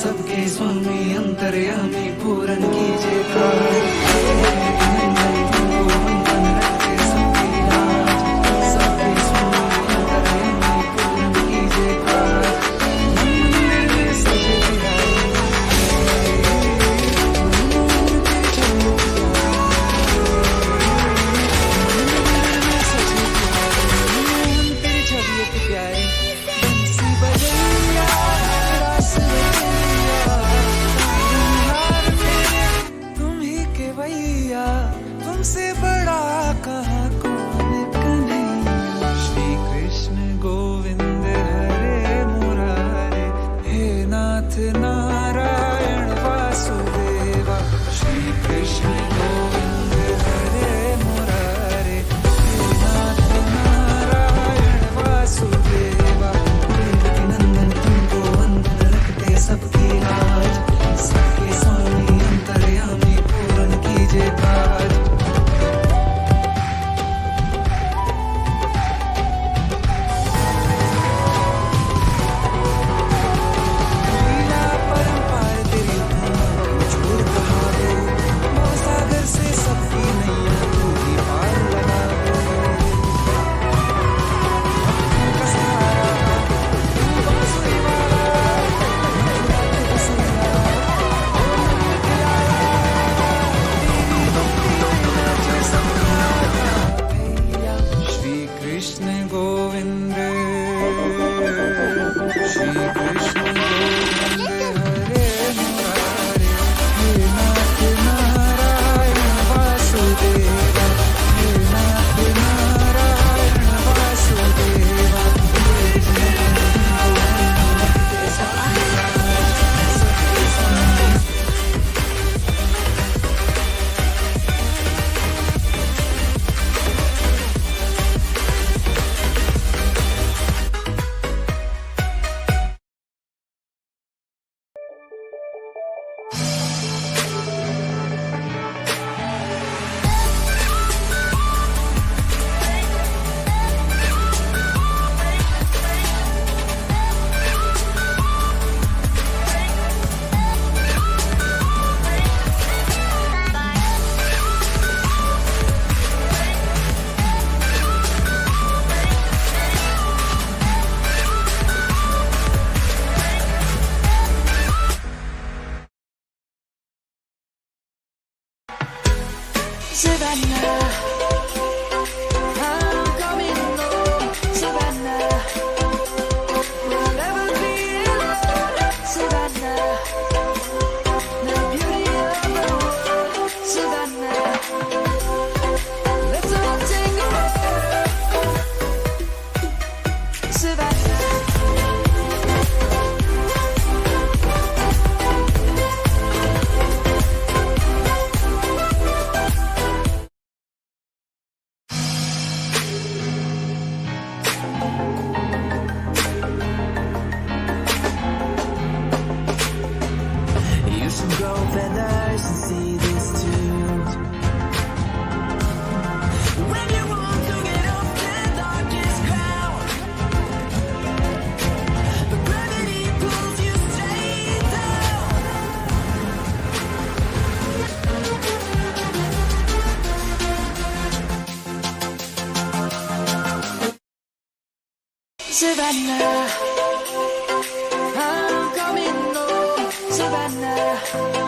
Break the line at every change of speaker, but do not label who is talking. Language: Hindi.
सबके स्वामी अंतर्यामी पूरन कीजिए कार्य। नंदन तुमको वंदन रखते सबकी लाज, सबके स्वामी अंतर्यामी पूरन कीजिए कार्य। मंदिर में सजे तेरी छबियत प्यारी, बंसी बजैया रास रचैया, तारनहार मेरे तुम ही के भैया, तुमसे बड़ा कहाँ कौन कन्हैया। श्री कृष्ण गोविंद हरे मुरारे, हे नाथ नारायण वासुदेवा। श्री कृष्ण गोविंद हरे मुरारे, हे नाथ नारायण वासुदेवा। देवकी नंदन तुमको वंदन रखते सबकी लाज, सबके स्वामी अंतर्यामी पूरन कीजिए कार्य। लीला परंपार तेरी धूम छोड़ कहा दो, सागर से सबकी नैया तू ही पार लगा दो। भक्तों का सहारा तू बांसुरी वाला, बसैया ओ नंद के लाला, तेरी भक्ति में नाचे सबका भैया। श्री कृष्ण गोविंद, श्री कृष्ण गोविंद हरे मुरारे, हे नाथ नारायण वासुदेवा, हे नाथ Narayan Vasudeva. Savannah, I'm coming home, Savannah. We'll never be alone, Savannah. The beauty of the world, Savannah. Let's all take a walk, Savannah. You should grow feathers and see this too. When you want to get off the darkest ground, but gravity pulls you straight down. Savannah, I'm coming home, Savannah.